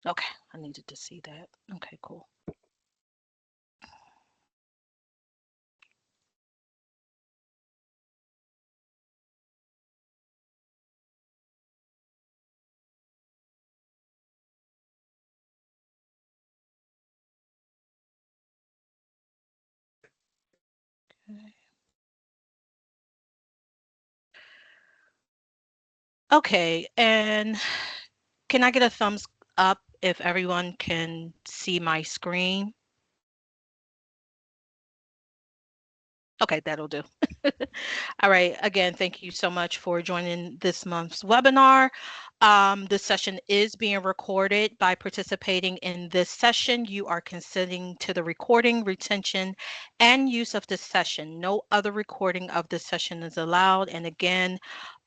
Okay, I needed to see that. Okay, cool. Okay, and can I get a thumbs up if everyone can see my screen? Okay, that'll do. All right. Again, thank you so much for joining this month's webinar. This session is being recorded. By participating in this session, you are consenting to the recording, retention, and use of this session. No other recording of this session is allowed. And again,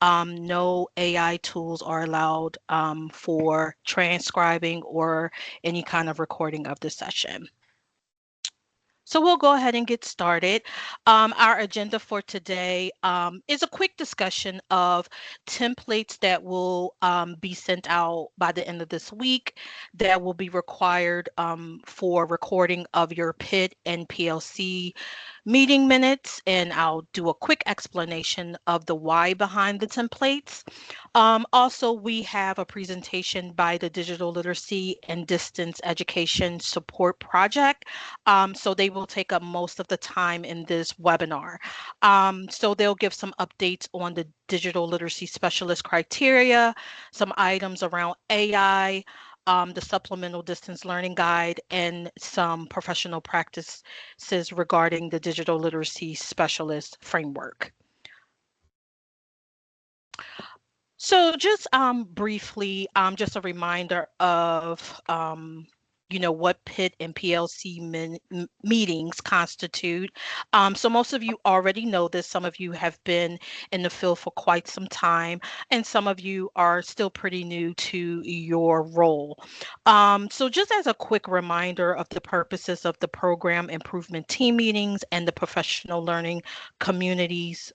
no AI tools are allowed for transcribing or any kind of recording of the session. So we'll go ahead and get started. Our agenda for today is a quick discussion of templates that will be sent out by the end of this week that will be required for recording of your PIT and PLC meeting minutes. And I'll do a quick explanation of the why behind the templates. Also, we have a presentation by the Digital Literacy and Distance Education Support Project. So they will take up most of the time in this webinar. So they'll give some updates on the digital literacy specialist criteria, some items around AI, the supplemental distance learning guide, and some professional practices regarding the digital literacy specialist framework. So just briefly, just a reminder of what PIT and PLC meetings constitute. So most of you already know this. Some of you have been in the field for quite some time, and some of you are still pretty new to your role. So just as a quick reminder of the purposes of the program improvement team meetings and the professional learning communities,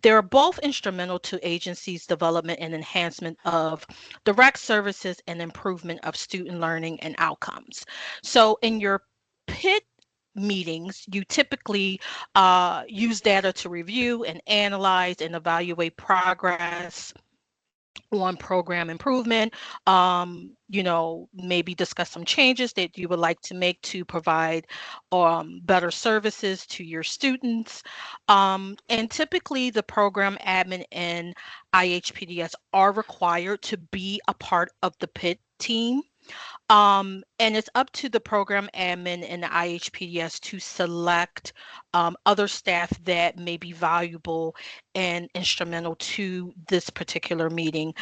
they are both instrumental to agencies' development and enhancement of direct services and improvement of student learning and outcomes. So in your PIT meetings, you typically use data to review and analyze and evaluate progress on program improvement, maybe discuss some changes that you would like to make to provide better services to your students. And typically the program admin and IHPDS are required to be a part of the PIT team. And it's up to the program admin and the IHPDS to select other staff that may be valuable and instrumental to this particular meeting.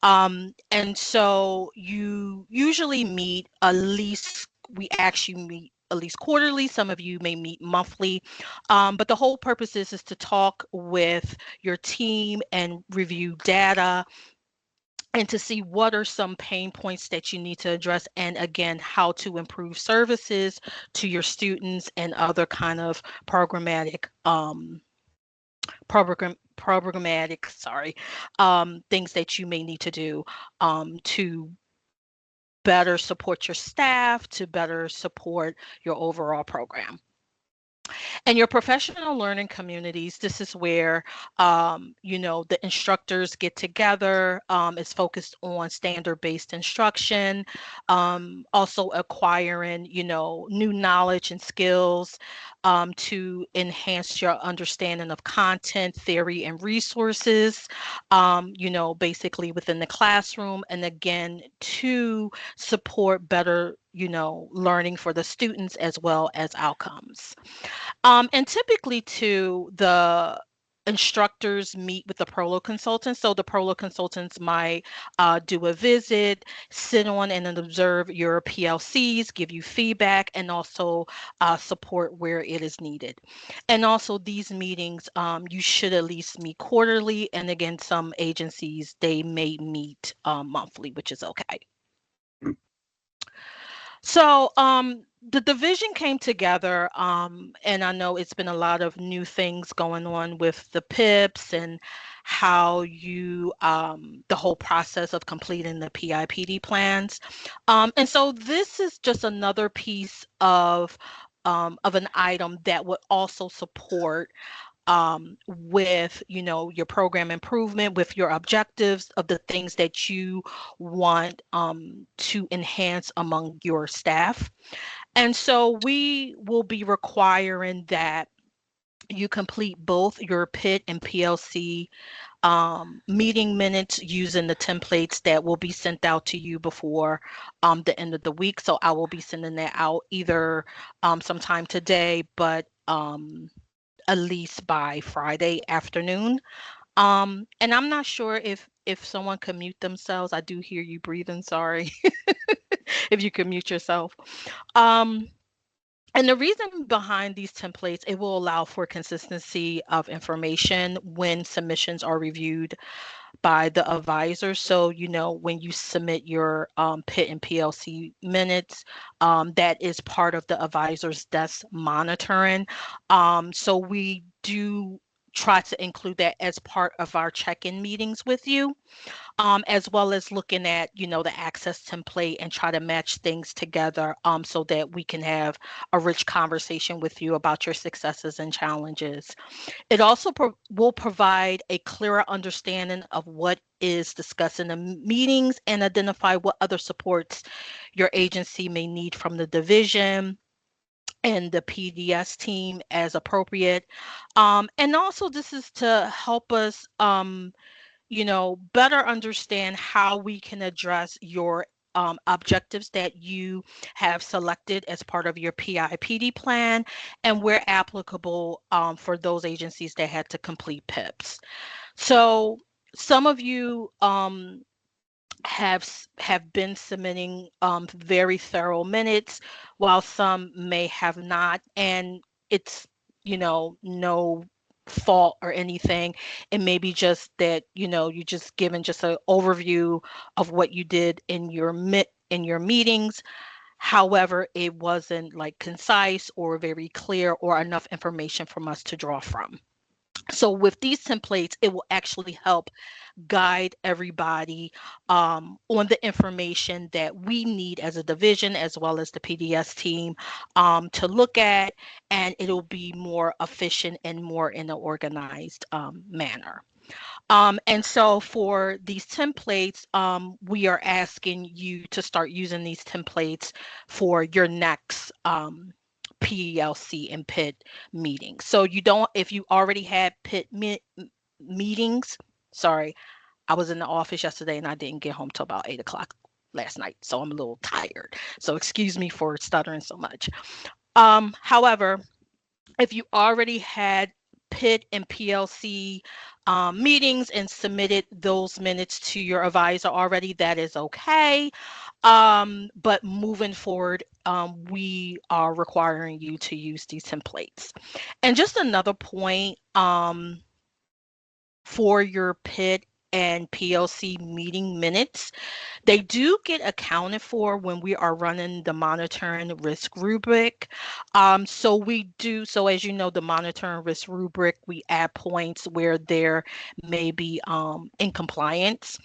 And so you usually meet we actually meet at least quarterly. Some of you may meet monthly. But the whole purpose is to talk with your team and review data and to see what are some pain points that you need to address, and again, how to improve services to your students and other kind of programmatic things that you may need to do to better support your staff, to better support your overall program. And your professional learning communities, this is where, the instructors get together. It's focused on standard-based instruction, also acquiring, new knowledge and skills to enhance your understanding of content, theory, and resources, basically within the classroom. And again, to support better, learning for the students as well as outcomes. And typically too, the instructors meet with the Prolo consultants. So the Prolo consultants might do a visit, sit on and then observe your PLCs, give you feedback, and also support where it is needed. And also these meetings, you should at least meet quarterly. And again, some agencies, they may meet monthly, which is okay. So, the division came together, and I know it's been a lot of new things going on with the PIPs and how the whole process of completing the PIPD plans. And so this is just another piece of an item that would also support with your program improvement, with your objectives of the things that you want to enhance among your staff. And so we will be requiring that you complete both your PIT and PLC meeting minutes using the templates that will be sent out to you before the end of the week. So I will be sending that out either sometime today, but at least by Friday afternoon. And I'm not sure if someone can mute themselves. I do hear you breathing. Sorry. If you can mute yourself. Um, and the reason behind these templates, it will allow for consistency of information when submissions are reviewed by the advisor. So, when you submit your PIT and PLC minutes, that is part of the advisor's desk monitoring. So we do try to include that as part of our check-in meetings with you, as well as looking at, the access template and try to match things together so that we can have a rich conversation with you about your successes and challenges. It also will provide a clearer understanding of what is discussed in the meetings and identify what other supports your agency may need from the division and the PDS team as appropriate. And also, this is to help us, better understand how we can address your objectives that you have selected as part of your PIPD plan and where applicable for those agencies that had to complete PIPs. So some of you have been submitting very thorough minutes, while some may have not, and it's no fault or anything. It may be just that you just given just an overview of what you did in your meetings. However, it wasn't like concise or very clear or enough information from us to draw from. So with these templates, it will actually help guide everybody on the information that we need as a division, as well as the PDS team to look at, and it'll be more efficient and more in an organized manner. And so for these templates, we are asking you to start using these templates for your next PLC and PIT meeting. So if you already had PIT meetings, sorry, I was in the office yesterday and I didn't get home till about 8 o'clock last night. So I'm a little tired. So excuse me for stuttering so much. However, if you already had PIT and PLC meetings and submitted those minutes to your advisor already, that is okay. But moving forward, we are requiring you to use these templates. And just another point, for your PIT and PLC meeting minutes, they do get accounted for when we are running the monitoring risk rubric. So as you know, the monitoring risk rubric, we add points where there may be in compliance.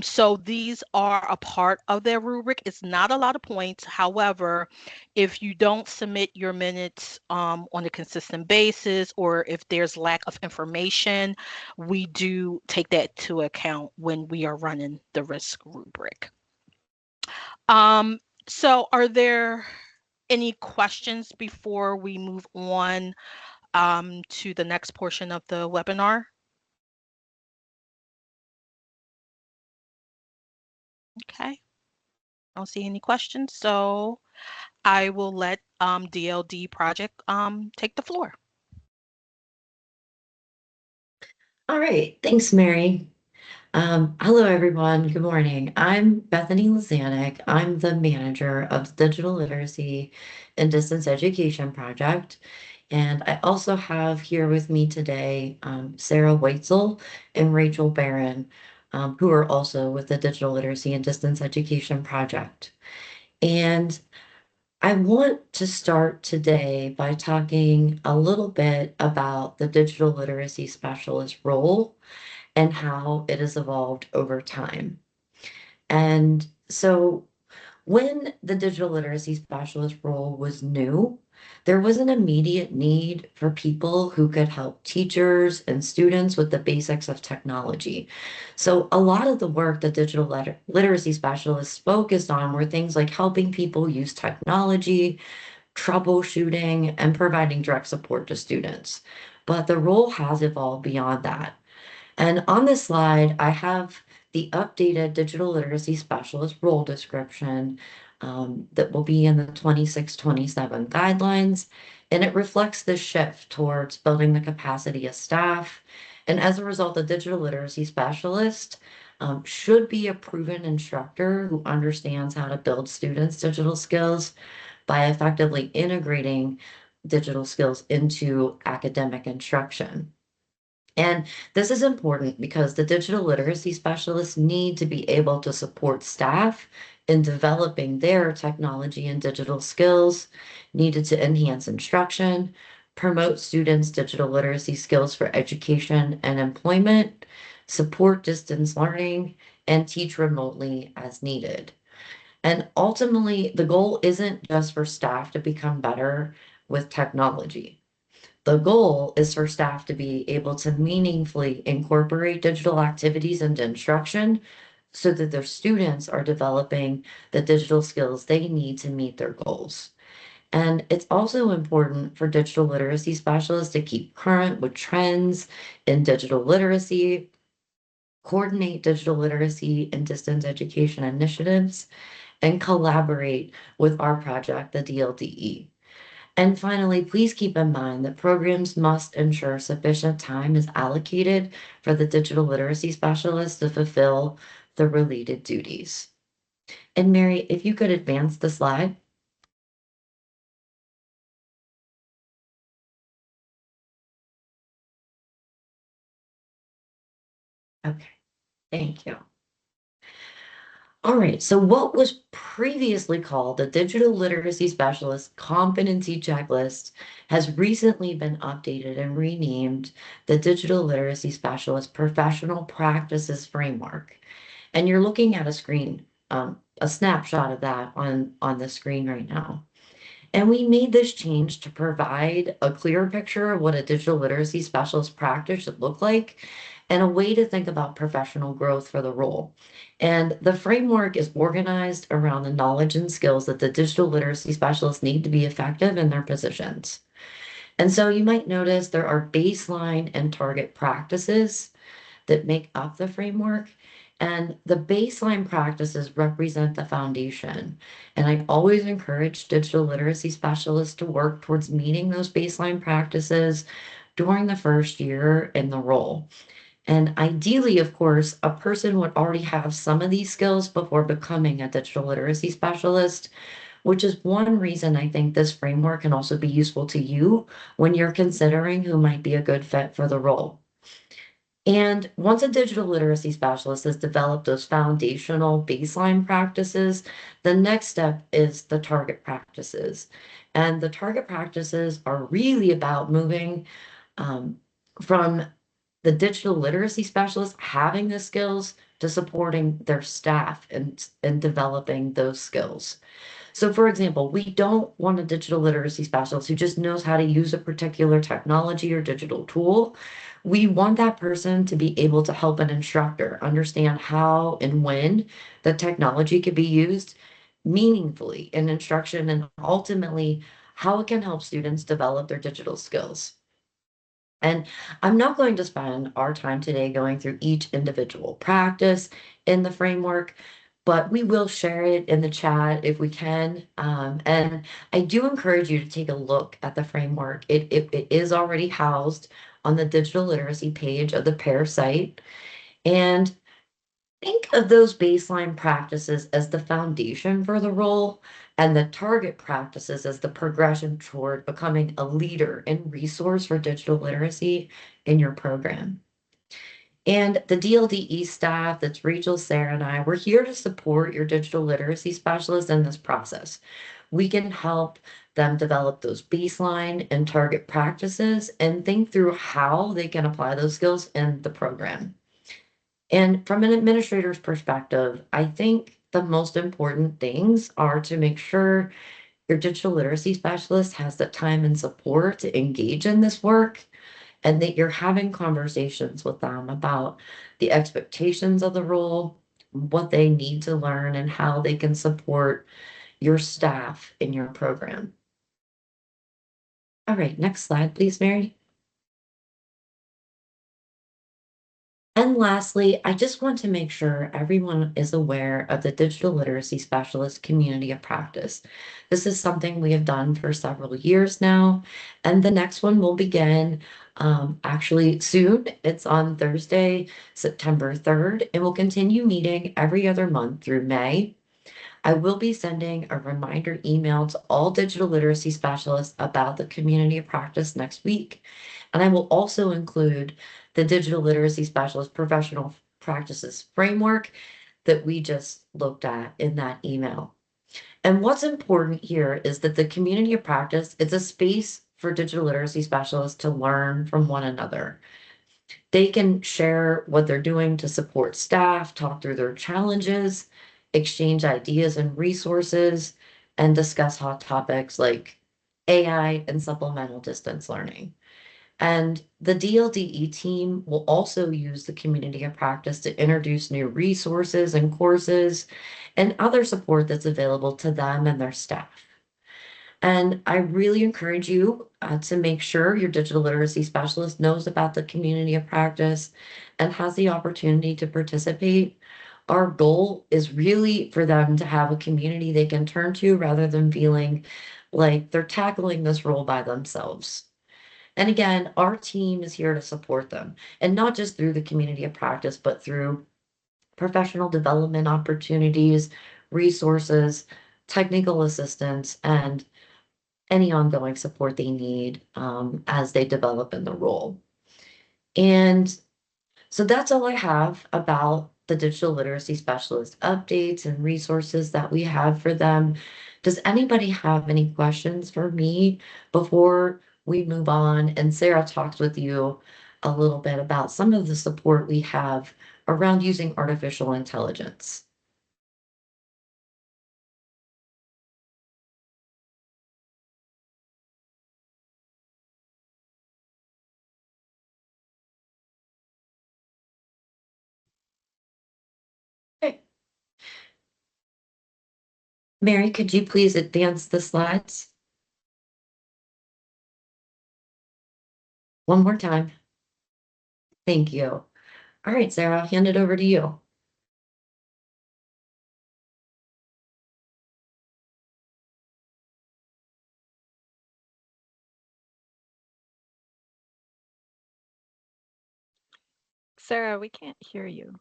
So these are a part of their rubric. It's not a lot of points. However, if you don't submit your minutes on a consistent basis, or if there's lack of information, we do take that to account when we are running the risk rubric. Um, so are there any questions before we move on to the next portion of the webinar? Okay, I don't see any questions, so I will let DLD Project take the floor. All right, thanks, Mary. Hello, everyone. Good morning. I'm Bethany Lazanik. I'm the manager of the Digital Literacy and Distance Education Project. And I also have here with me today Sarah Weitzel and Rachel Barron, who are also with the Digital Literacy and Distance Education Project. And I want to start today by talking a little bit about the digital literacy specialist role and how it has evolved over time. And so when the digital literacy specialist role was new, there was an immediate need for people who could help teachers and students with the basics of technology. So a lot of the work that digital literacy specialists focused on were things like helping people use technology, troubleshooting, and providing direct support to students. But the role has evolved beyond that. And on this slide, I have the updated digital literacy specialist role description that will be in the 26-27 guidelines. And it reflects the shift towards building the capacity of staff. And as a result, the digital literacy specialist should be a proven instructor who understands how to build students' digital skills by effectively integrating digital skills into academic instruction. And this is important because the digital literacy specialists need to be able to support staff in developing their technology and digital skills needed to enhance instruction, promote students' digital literacy skills for education and employment, support distance learning, and teach remotely as needed. And ultimately, the goal isn't just for staff to become better with technology. The goal is for staff to be able to meaningfully incorporate digital activities into instruction so that their students are developing the digital skills they need to meet their goals. And it's also important for digital literacy specialists to keep current with trends in digital literacy, coordinate digital literacy and distance education initiatives, and collaborate with our project, the DLDE. And finally, please keep in mind that programs must ensure sufficient time is allocated for the digital literacy specialist to fulfill the related duties. And Mary, if you could advance the slide. Okay, thank you. All right, so what was previously called the Digital Literacy Specialist Competency Checklist has recently been updated and renamed the Digital Literacy Specialist Professional Practices Framework. And you're looking at a screen, a snapshot of that on the screen right now. And we made this change to provide a clear picture of what a digital literacy specialist practice should look like and a way to think about professional growth for the role. And the framework is organized around the knowledge and skills that the digital literacy specialists need to be effective in their positions. And so you might notice there are baseline and target practices that make up the framework. And the baseline practices represent the foundation. And I always encourage digital literacy specialists to work towards meeting those baseline practices during the first year in the role. And ideally, of course, a person would already have some of these skills before becoming a digital literacy specialist, which is one reason I think this framework can also be useful to you when you're considering who might be a good fit for the role. And once a digital literacy specialist has developed those foundational baseline practices, the next step is the target practices. And the target practices are really about moving from the digital literacy specialist having the skills to supporting their staff and developing those skills. So for example, we don't want a digital literacy specialist who just knows how to use a particular technology or digital tool. We want that person to be able to help an instructor understand how and when the technology can be used meaningfully in instruction and ultimately how it can help students develop their digital skills. And I'm not going to spend our time today going through each individual practice in the framework, but we will share it in the chat if we can. And I do encourage you to take a look at the framework. It is already housed on the digital literacy page of the PAAER site. And think of those baseline practices as the foundation for the role and the target practices as the progression toward becoming a leader and resource for digital literacy in your program. And the DLDE staff, that's Rachel, Sarah, and I, we're here to support your digital literacy specialists in this process. We can help them develop those baseline and target practices and think through how they can apply those skills in the program. And from an administrator's perspective, I think the most important things are to make sure your digital literacy specialist has the time and support to engage in this work, and that you're having conversations with them about the expectations of the role, what they need to learn, and how they can support your staff in your program. All right, next slide, please, Mary. And lastly, I just want to make sure everyone is aware of the Digital Literacy Specialist Community of Practice. This is something we have done for several years now, and the next one will begin actually soon. It's on Thursday, September 3rd, and we'll continue meeting every other month through May. I will be sending a reminder email to all digital literacy specialists about the community of practice next week. And I will also include the digital literacy specialist professional practices framework that we just looked at in that email. And what's important here is that the community of practice, it's a space for digital literacy specialists to learn from one another. They can share what they're doing to support staff, talk through their challenges, exchange ideas and resources, and discuss hot topics like AI and supplemental distance learning. And the DLDE team will also use the community of practice to introduce new resources and courses and other support that's available to them and their staff. And I really encourage you to make sure your digital literacy specialist knows about the community of practice and has the opportunity to participate. Our goal is really for them to have a community they can turn to rather than feeling like they're tackling this role by themselves. And again, our team is here to support them, and not just through the community of practice, but through professional development opportunities, resources, technical assistance, and any ongoing support they need as they develop in the role. And so that's all I have about the digital literacy specialist updates and resources that we have for them. Does anybody have any questions for me before we move on? And Sarah talked with you a little bit about some of the support we have around using artificial intelligence. Okay. Mary, could you please advance the slides one more time? Thank you. All right, Sarah, I'll hand it over to you. Sarah, we can't hear you.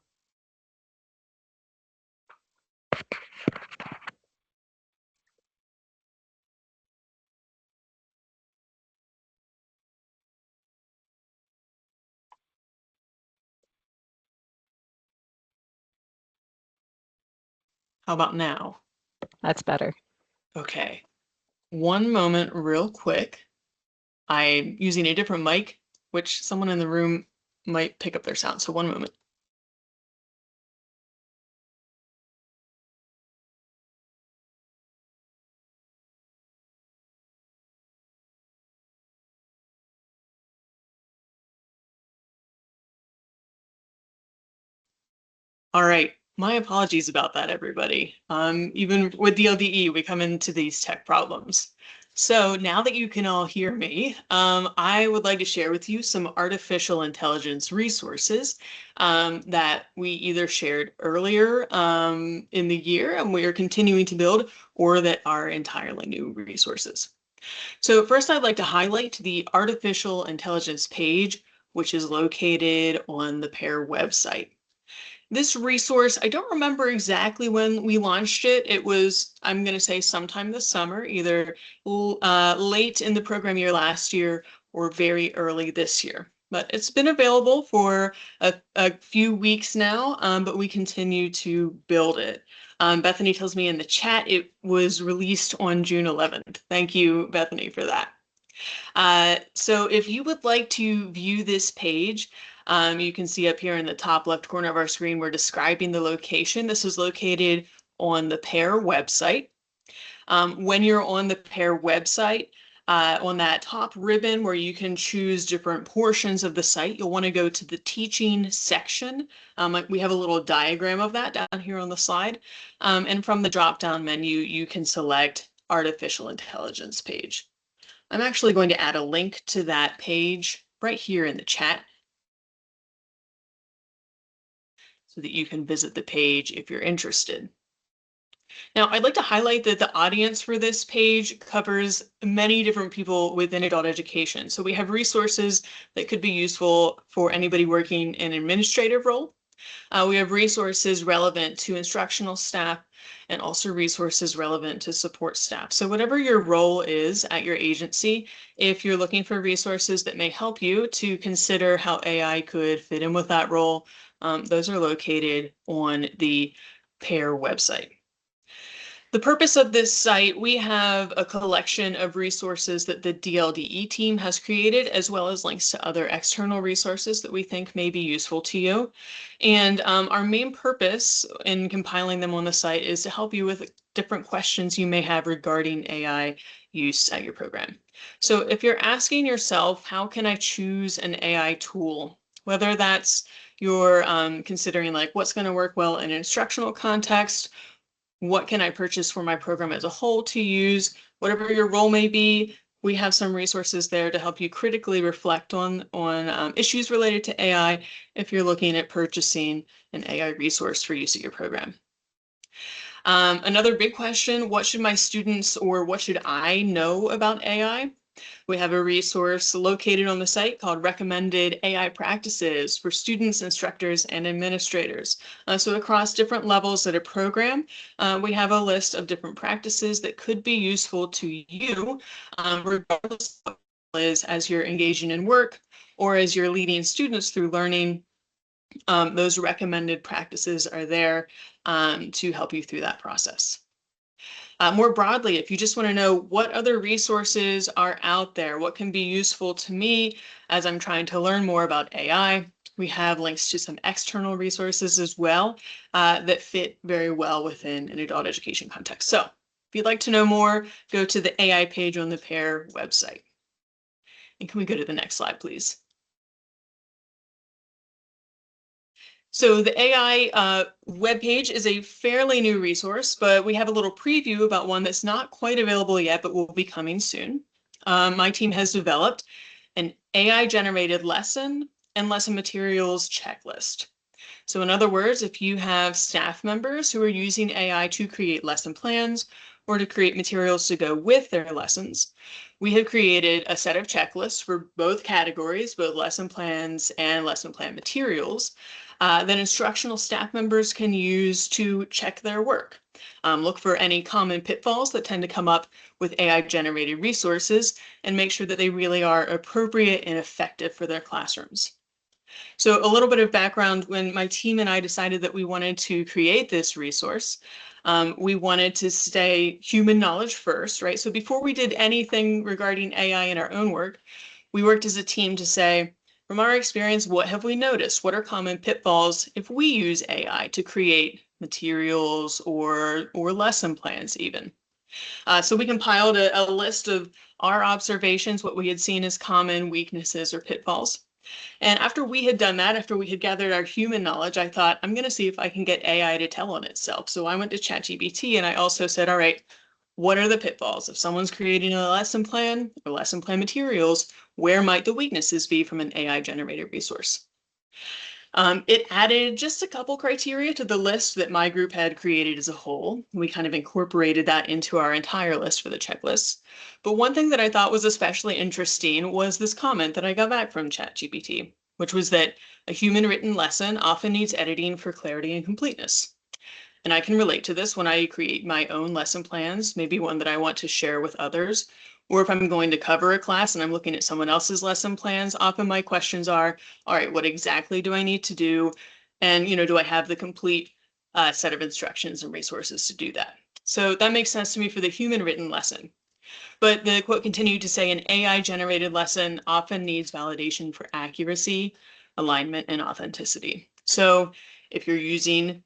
How about now? That's better. Okay. One moment real quick. I'm using a different mic, which someone in the room might pick up their sound. So one moment. All right. My apologies about that, everybody. Even with DLDE, we come into these tech problems. So now that you can all hear me, I would like to share with you some artificial intelligence resources that we either shared earlier in the year and we are continuing to build, or that are entirely new resources. So first, I'd like to highlight the artificial intelligence page, which is located on the PAAER website. This resource, I don't remember exactly when we launched it. It was, I'm going to say sometime this summer, either late in the program year last year or very early this year. but it's been available for a few weeks now, but we continue to build it. Bethany tells me in the chat it was released on June 11th. Thank you, Bethany, for that. So if you would like to view this page, you can see up here in the top left corner of our screen, we're describing the location. This is located on the PAAER website. When you're on the PAAER website, on that top ribbon where you can choose different portions of the site, you'll want to go to the teaching section. We have a little diagram of that down here on the slide. And from the drop-down menu, you can select Artificial Intelligence page. I'm actually going to add a link to that page right here in the chat so that you can visit the page if you're interested. Now, I'd like to highlight that the audience for this page covers many different people within adult education. So we have resources that could be useful for anybody working in an administrative role. We have resources relevant to instructional staff and also resources relevant to support staff. So whatever your role is at your agency, if you're looking for resources that may help you to consider how AI could fit in with that role, those are located on the PAAER website. The purpose of this site, we have a collection of resources that the DLDE team has created, as well as links to other external resources that we think may be useful to you. And our main purpose in compiling them on the site is to help you with different questions you may have regarding AI use at your program. So if you're asking yourself, how can I choose an AI tool? Whether that's you're considering like what's going to work well in an instructional context, what can I purchase for my program as a whole to use? Whatever your role may be, we have some resources there to help you critically reflect on issues related to AI if you're looking at purchasing an AI resource for use at your program. Another big question, what should my students or what should I know about AI? We have a resource located on the site called Recommended AI Practices for Students, Instructors, and Administrators. So across different levels at a program, we have a list of different practices that could be useful to you, regardless of what it is as you're engaging in work or as you're leading students through learning. Those recommended practices are there to help you through that process. More broadly, if you just want to know what other resources are out there, what can be useful to me as I'm trying to learn more about AI, we have links to some external resources as well that fit very well within an adult education context. So if you'd like to know more, go to the AI page on the PAAER website. And can we go to the next slide, please? So the AI webpage is a fairly new resource, but we have a little preview about one that's not quite available yet, but will be coming soon. My team has developed an AI-generated lesson and lesson materials checklist. So in other words, if you have staff members who are using AI to create lesson plans or to create materials to go with their lessons, we have created a set of checklists for both categories, both lesson plans and lesson plan materials, that instructional staff members can use to check their work. Look for any common pitfalls that tend to come up with AI-generated resources and make sure that they really are appropriate and effective for their classrooms. So a little bit of background, when my team and I decided that we wanted to create this resource, we wanted to stay human knowledge first, right? So before we did anything regarding AI in our own work, we worked as a team to say, from our experience, what have we noticed? What are common pitfalls if we use AI to create materials or lesson plans even? So we compiled a list of our observations, what we had seen as common weaknesses or pitfalls. And after we had done that, after we had gathered our human knowledge, I thought, I'm going to see if I can get AI to tell on itself. So I went to ChatGPT and I also said, all right, what are the pitfalls? If someone's creating a lesson plan or lesson plan materials, where might the weaknesses be from an AI-generated resource? It added just a couple criteria to the list that my group had created as a whole. We kind of incorporated that into our entire list for the checklist. But one thing that I thought was especially interesting was this comment that I got back from ChatGPT, which was that a human written lesson often needs editing for clarity and completeness. And I can relate to this when I create my own lesson plans, maybe one that I want to share with others, Or if I'm going to cover a class and I'm looking at someone else's lesson plans, often my questions are, all right, what exactly do I need to do? And, do I have the complete set of instructions and resources to do that? So that makes sense to me for the human written lesson. But the quote continued to say, an AI generated lesson often needs validation for accuracy, alignment, and authenticity. So if you're using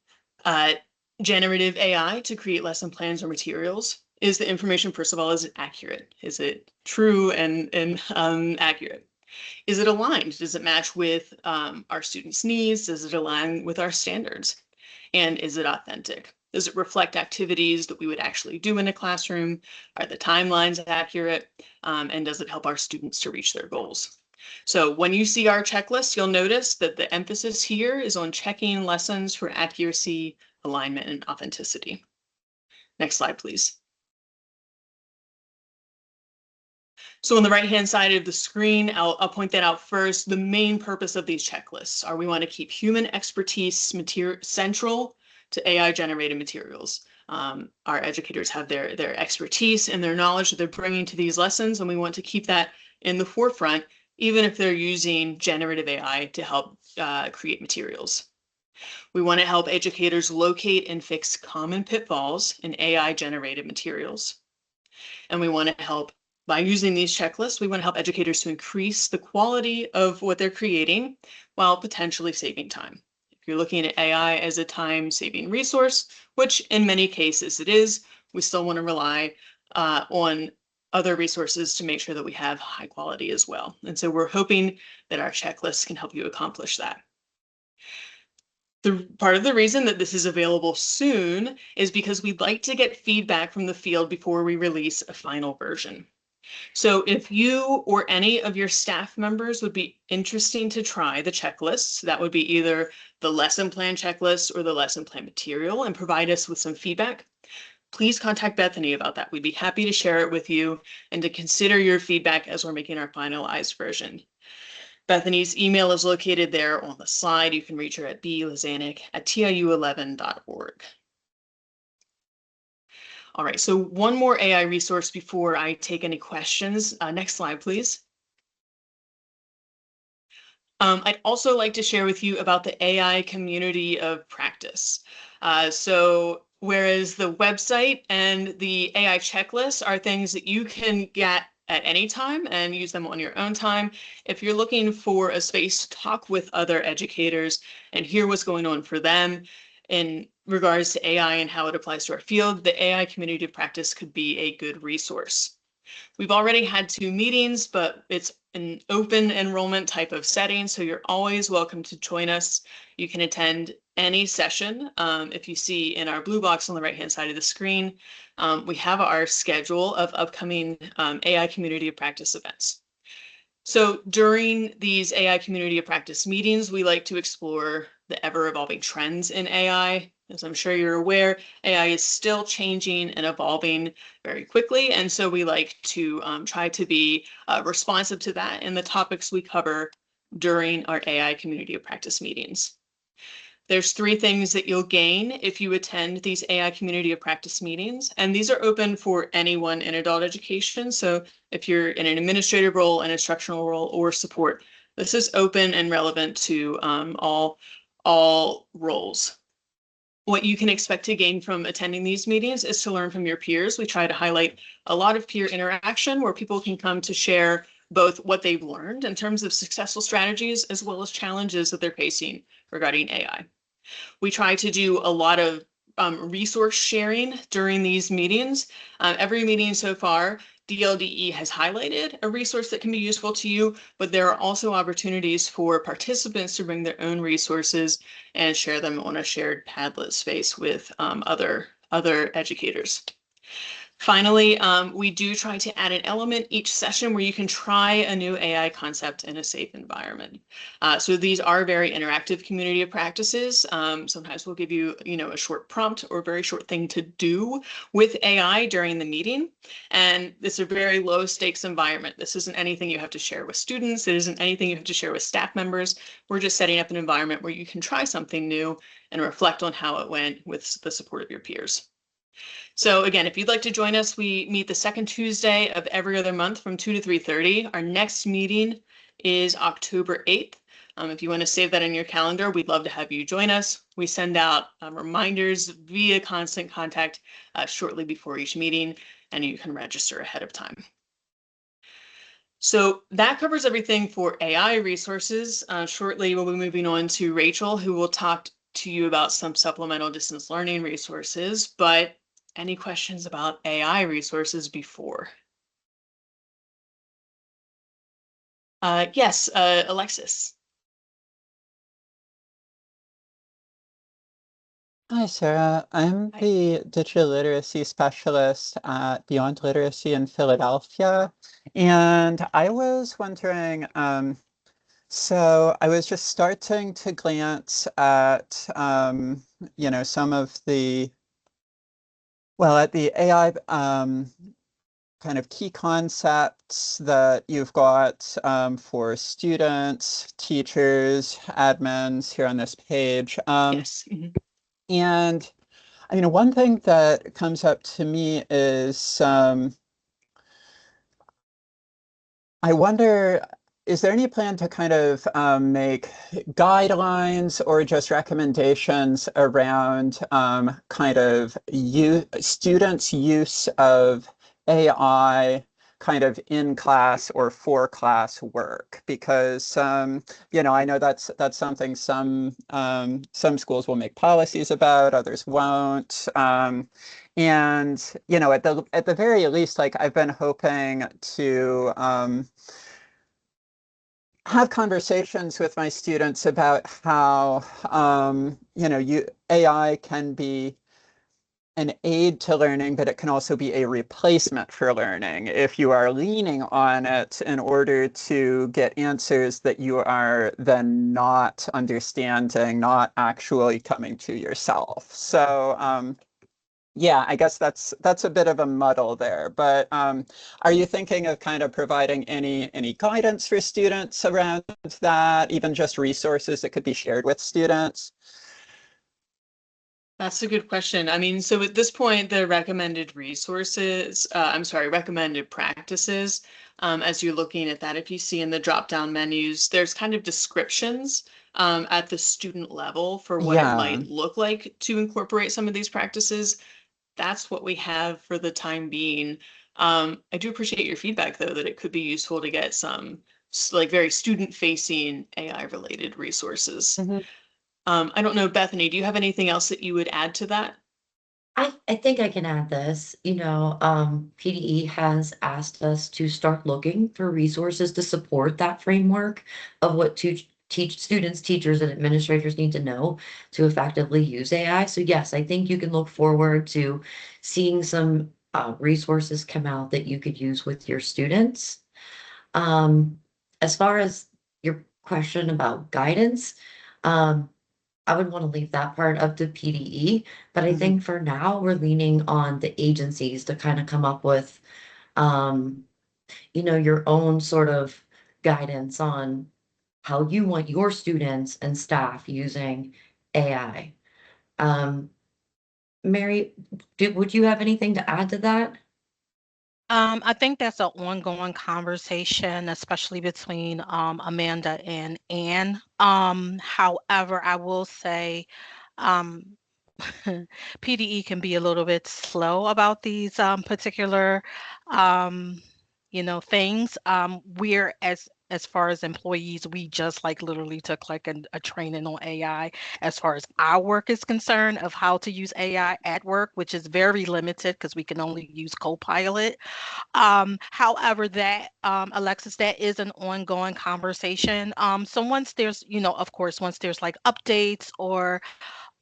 generative AI to create lesson plans or materials, is the information, first of all, is it accurate? Is it true and accurate? Is it aligned? Does it match with our students' needs? Does it align with our standards? And is it authentic? Does it reflect activities that we would actually do in a classroom? Are the timelines accurate? And does it help our students to reach their goals? So when you see our checklist, you'll notice that the emphasis here is on checking lessons for accuracy, alignment, and authenticity. Next slide, please. So on the right-hand side of the screen, I'll point that out first. The main purpose of these checklists are we want to keep human expertise central to AI-generated materials. Our educators have their expertise and their knowledge that they're bringing to these lessons, and we want to keep that in the forefront, even if they're using generative AI to help create materials. We want to help educators locate and fix common pitfalls in AI-generated materials. And we want to help, by using these checklists, we want to help educators to increase the quality of what they're creating while potentially saving time. If you're looking at AI as a time-saving resource, which in many cases it is, we still want to rely on other resources to make sure that we have high quality as well. And so we're hoping that our checklists can help you accomplish that. Part of the reason that this is available soon is because we'd like to get feedback from the field before we release a final version. So if you or any of your staff members would be interested to try the checklists, that would be either the lesson plan checklist or the lesson plan material, and provide us with some feedback, please contact Bethany about that. We'd be happy to share it with you and to consider your feedback as we're making our finalized version. Bethany's email is located there on the slide. You can reach her at blazanic@tiu11.org. All right, so one more AI resource before I take any questions. Next slide, please. I'd also like to share with you about the AI Community of Practice. So whereas the website and the AI checklists are things that you can get at any time and use them on your own time, if you're looking for a space to talk with other educators and hear what's going on for them in regards to AI and how it applies to our field, the AI Community of Practice could be a good resource. We've already had 2 meetings, but it's an open enrollment type of setting, so you're always welcome to join us. You can attend any session. If you see in our blue box on the right-hand side of the screen, we have our schedule of upcoming AI Community of Practice events. So during these AI Community of Practice meetings, we like to explore the ever-evolving trends in AI. As I'm sure you're aware, AI is still changing and evolving very quickly, and so we like to try to be responsive to that in the topics we cover during our AI Community of Practice meetings. There's 3 things that you'll gain if you attend these AI Community of Practice meetings, and these are open for anyone in adult education. So if you're in an administrative role, an instructional role, or support, this is open and relevant to all roles. What you can expect to gain from attending these meetings is to learn from your peers. We try to highlight a lot of peer interaction where people can come to share both what they've learned in terms of successful strategies as well as challenges that they're facing regarding AI. We try to do a lot of resource sharing during these meetings. Every meeting so far, DLDE has highlighted a resource that can be useful to you, but there are also opportunities for participants to bring their own resources and share them on a shared Padlet space with other educators. Finally, we do try to add an element each session where you can try a new AI concept in a safe environment. So these are very interactive community of practices. Sometimes we'll give you, a short prompt or a very short thing to do with AI during the meeting. And it's a very low stakes environment. This isn't anything you have to share with students. It isn't anything you have to share with staff members. We're just setting up an environment where you can try something new and reflect on how it went with the support of your peers. So again, if you'd like to join us, we meet the second Tuesday of every other month from 2 to 3:30. Our next meeting is October 8th. If you want to save that in your calendar, we'd love to have you join us. We send out reminders via Constant Contact shortly before each meeting, and you can register ahead of time. So that covers everything for AI resources. Shortly, we'll be moving on to Rachel, who will talk to you about some supplemental distance learning resources. But any questions about AI resources before? Yes, Alexis. Hi, Sarah. I'm Hi. the digital literacy specialist at Beyond Literacy in Philadelphia. And I was wondering, so I was just starting to glance at, some of the, well, at the AI kind of key concepts that you've got for students, teachers, admins here on this page. Yes. And one thing that comes up to me is I wonder, is there any plan to kind of make guidelines or just recommendations around kind of students' use of AI kind of in class or for class work? Because I know that's something some schools will make policies about, others won't. And at the very least, like I've been hoping to have conversations with my students about how AI can be an aid to learning, but it can also be a replacement for learning if you are leaning on it in order to get answers that you are then not understanding, not actually coming to yourself. So yeah, I guess that's a bit of a muddle there. But are you thinking of kind of providing any guidance for students around that, even just resources that could be shared with students? That's a good question. I mean, so at this point, the recommended resources, recommended practices, as you're looking at that, if you see in the drop-down menus, there's kind of descriptions at the student level for what it Yeah. might look like to incorporate some of these practices. That's what we have for the time being. I do appreciate your feedback, though, that it could be useful to get some like very student-facing AI-related resources. I don't know, Bethany, do you have anything else that you would add to that? I think I can add this. PDE has asked us to start looking for resources to support that framework of what to teach students, teachers, and administrators need to know to effectively use AI. So yes, I think you can look forward to seeing some resources come out that you could use with your students. As far as your question about guidance, um, I would want to leave that part up to PDE, but I think for now we're leaning on the agencies to kind of come up with, your own sort of guidance on how you want your students and staff using AI. Mary, would you have anything to add to that? I think that's an ongoing conversation, especially between Amanda and Anne. However, I will say um, PDE can be a little bit slow about these particular, um, things. We're as far as employees, we just like literally took like a training on AI as far as our work is concerned of how to use AI at work, which is very limited because we can only use Copilot. However, that Alexis, that is an ongoing conversation. So once there's, of course, once there's like updates or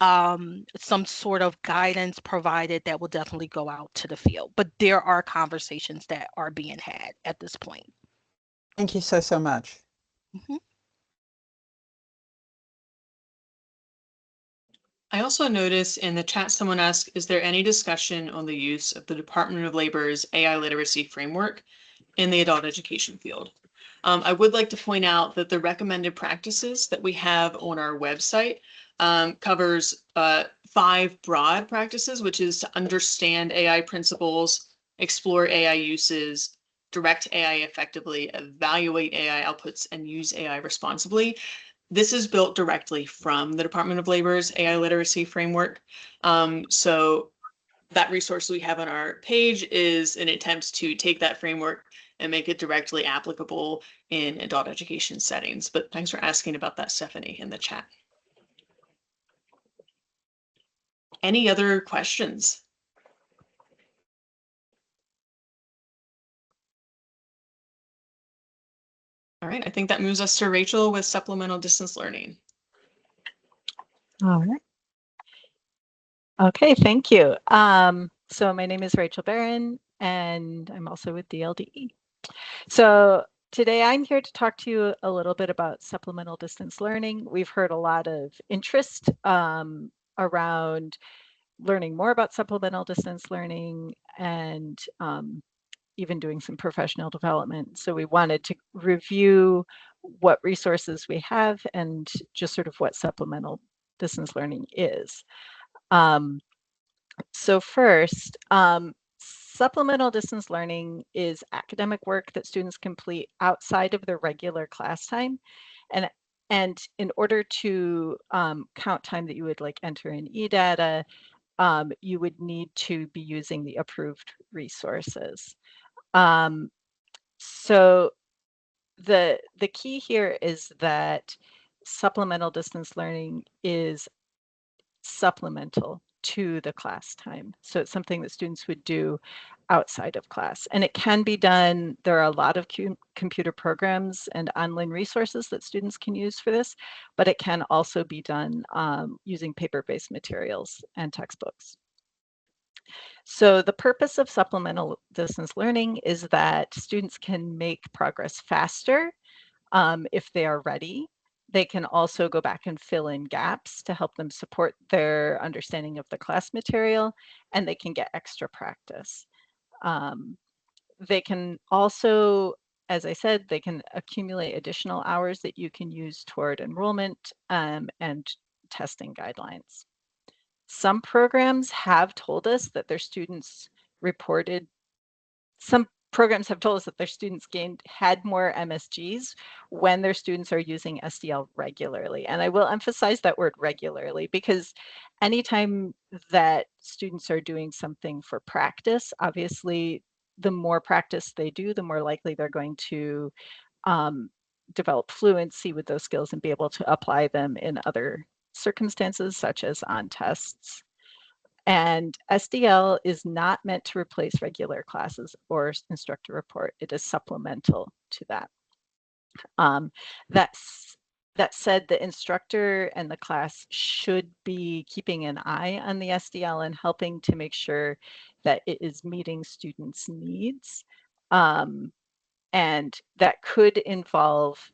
some sort of guidance provided, that will definitely go out to the field. But there are conversations that are being had at this point. Thank you so much. Mhm. I also noticed in the chat someone asked, is there any discussion on the use of the Department of Labor's AI literacy framework in the adult education field? I would like to point out that the recommended practices that we have on our website covers 5 broad practices, which is to understand AI principles, explore AI uses, direct AI effectively, evaluate AI outputs, and use AI responsibly. This is built directly from the Department of Labor's AI literacy framework. So that resource we have on our page is an attempt to take that framework and make it directly applicable in adult education settings. But thanks for asking about that, Stephanie, in the chat. Any other questions? All right, I think that moves us to Rachel with supplemental distance learning. All right. Okay, thank you. So my name is Rachel Barron, and I'm also with DLDE. So today I'm here to talk to you a little bit about supplemental distance learning. We've heard a lot of interest around learning more about supplemental distance learning and even doing some professional development. So we wanted to review what resources we have and just sort of what supplemental distance learning is. So first, supplemental distance learning is academic work that students complete outside of their regular class time. And in order to count time that you would like enter in eData, you would need to be using the approved resources. So the key here is that supplemental distance learning is supplemental to the class time. So it's something that students would do outside of class. And it can be done, there are a lot of computer programs and online resources that students can use for this, but it can also be done using paper-based materials and textbooks. So the purpose of supplemental distance learning is that students can make progress faster if they are ready. They can also go back and fill in gaps to help them support their understanding of the class material, and they can get extra practice. They can also, as I said, they can accumulate additional hours that you can use toward enrollment and testing guidelines. Some programs have told us that their students reported, some programs have told us that their students had more MSGs when their students are using SDL regularly. And I will emphasize that word regularly, because anytime that students are doing something for practice, obviously the more practice they do, the more likely they're going to develop fluency with those skills and be able to apply them in other circumstances, such as on tests. And SDL is not meant to replace regular classes or instructor report. It is supplemental to that. That said, the instructor and the class should be keeping an eye on the SDL and helping to make sure that it is meeting students' needs. And that could involve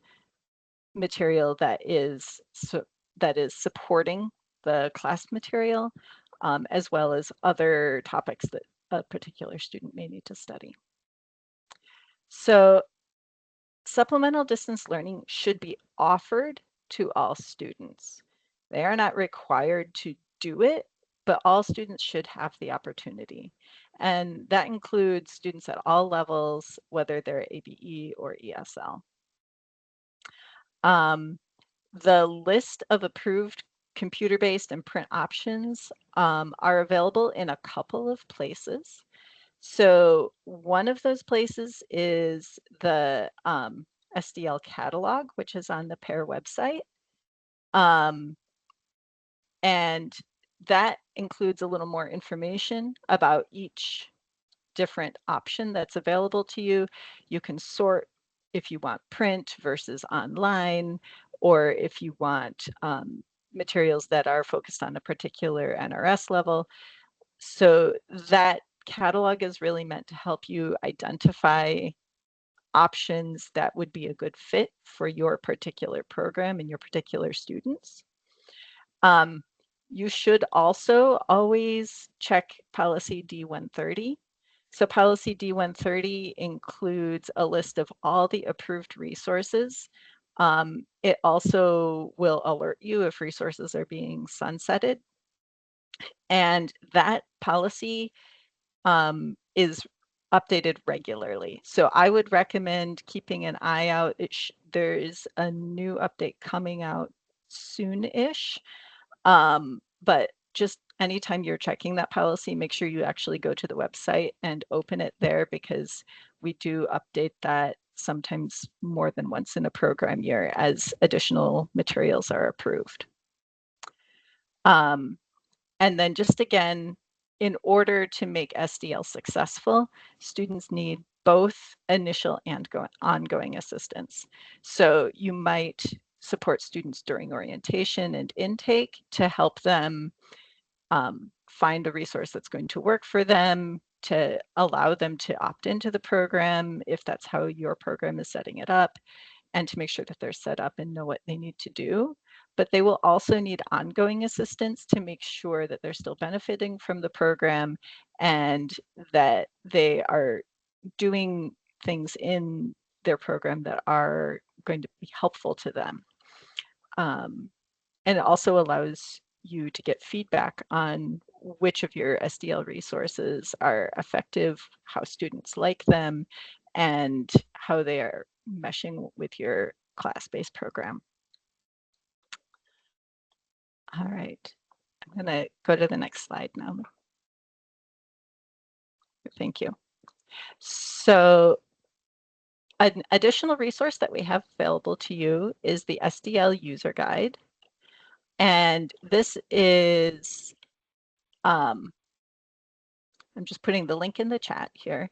material that is supporting the class material, as well as other topics that a particular student may need to study. So supplemental distance learning should be offered to all students. They are not required to do it, but all students should have the opportunity. And that includes students at all levels, whether they're ABE or ESL. The list of approved computer-based and print options are available in a couple of places. So one of those places is the SDL catalog, which is on the PAAER website. And that includes a little more information about each different option that's available to you. You can sort if you want print versus online, or if you want materials that are focused on a particular NRS level. So that catalog is really meant to help you identify options that would be a good fit for your particular program and your particular students. You should also always check policy D130. So policy D130 includes a list of all the approved resources. It also will alert you if resources are being sunsetted. And that policy is updated regularly. So I would recommend keeping an eye out. There is a new update coming out soon-ish. But just anytime you're checking that policy, make sure you actually go to the website and open it there, because we do update that sometimes more than once in a program year as additional materials are approved. And then just again, in order to make SDL successful, students need both initial and ongoing assistance. So you might support students during orientation and intake to help them find a resource that's going to work for them, to allow them to opt into the program if that's how your program is setting it up, and to make sure that they're set up and know what they need to do. But they will also need ongoing assistance to make sure that they're still benefiting from the program and that they are doing things in their program that are going to be helpful to them. And it also allows you to get feedback on which of your SDL resources are effective, how students like them, and how they are meshing with your class-based program. All right, I'm going to go to the next slide now. Thank you. So an additional resource that we have available to you is the SDL user guide. And this is, I'm just putting the link in the chat here.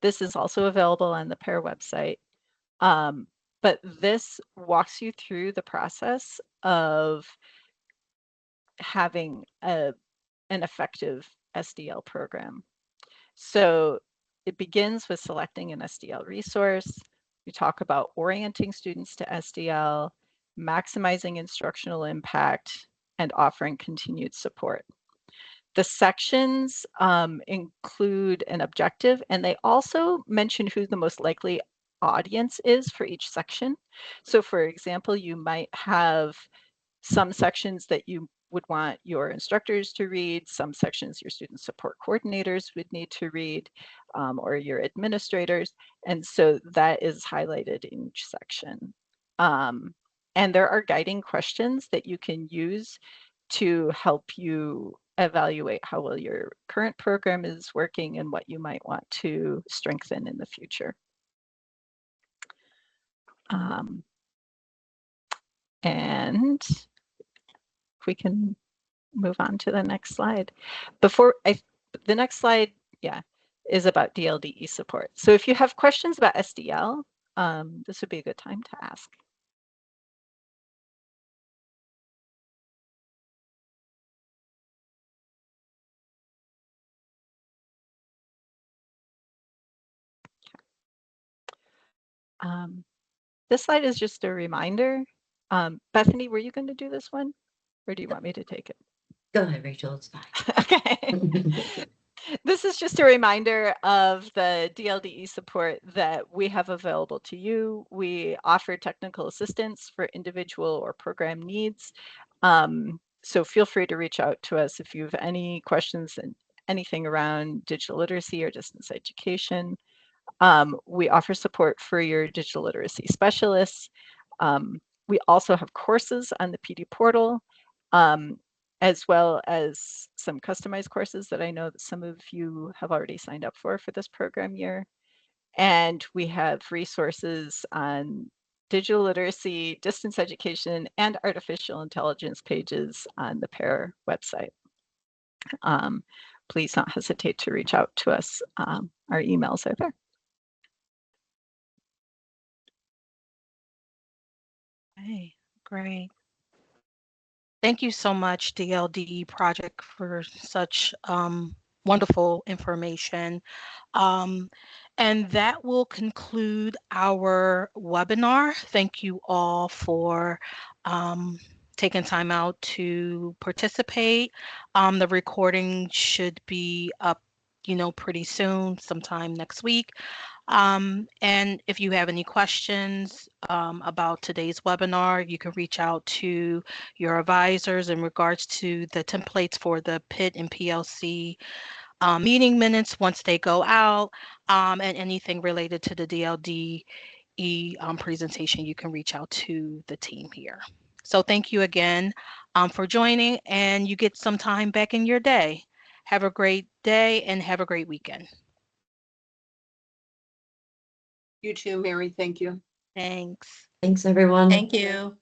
This is also available on the PAAER website. But this walks you through the process of having an effective SDL program. So it begins with selecting an SDL resource. We talk about orienting students to SDL, maximizing instructional impact, and offering continued support. The sections include an objective, and they also mention who the most likely audience is for each section. So for example, you might have some sections that you would want your instructors to read, some sections your student support coordinators would need to read, or your administrators. And so that is highlighted in each section. And there are guiding questions that you can use to help you evaluate how well your current program is working and what you might want to strengthen in the future. And if we can move on to the next slide. The next slide, is about DLDE support. So if you have questions about SDL, this would be a good time to ask. This slide is just a reminder. Bethany, were you going to do this one, or do you want me to take it? Go ahead, Rachel, it's fine. Okay. This is just a reminder of the DLDE support that we have available to you. We offer technical assistance for individual or program needs. So feel free to reach out to us if you have any questions and anything around digital literacy or distance education. We offer support for your digital literacy specialists. We also have courses on the PD portal, as well as some customized courses that I know that some of you have already signed up for this program year. And we have resources on digital literacy, distance education, and artificial intelligence pages on the PAAER website. Please don't hesitate to reach out to us. Our emails are there. Okay, great. Thank you so much, DLDE Project, for such wonderful information. And that will conclude our webinar. Thank you all for taking time out to participate. The recording should be up, pretty soon, sometime next week. And if you have any questions about today's webinar, you can reach out to your advisors in regards to the templates for the PIT and PLC meeting minutes once they go out, and anything related to the DLDE presentation, you can reach out to the team here. So thank you again for joining, and you get some time back in your day. Have a great day and have a great weekend. You too, Mary. Thank you. Thanks. Thanks, everyone. Thank you.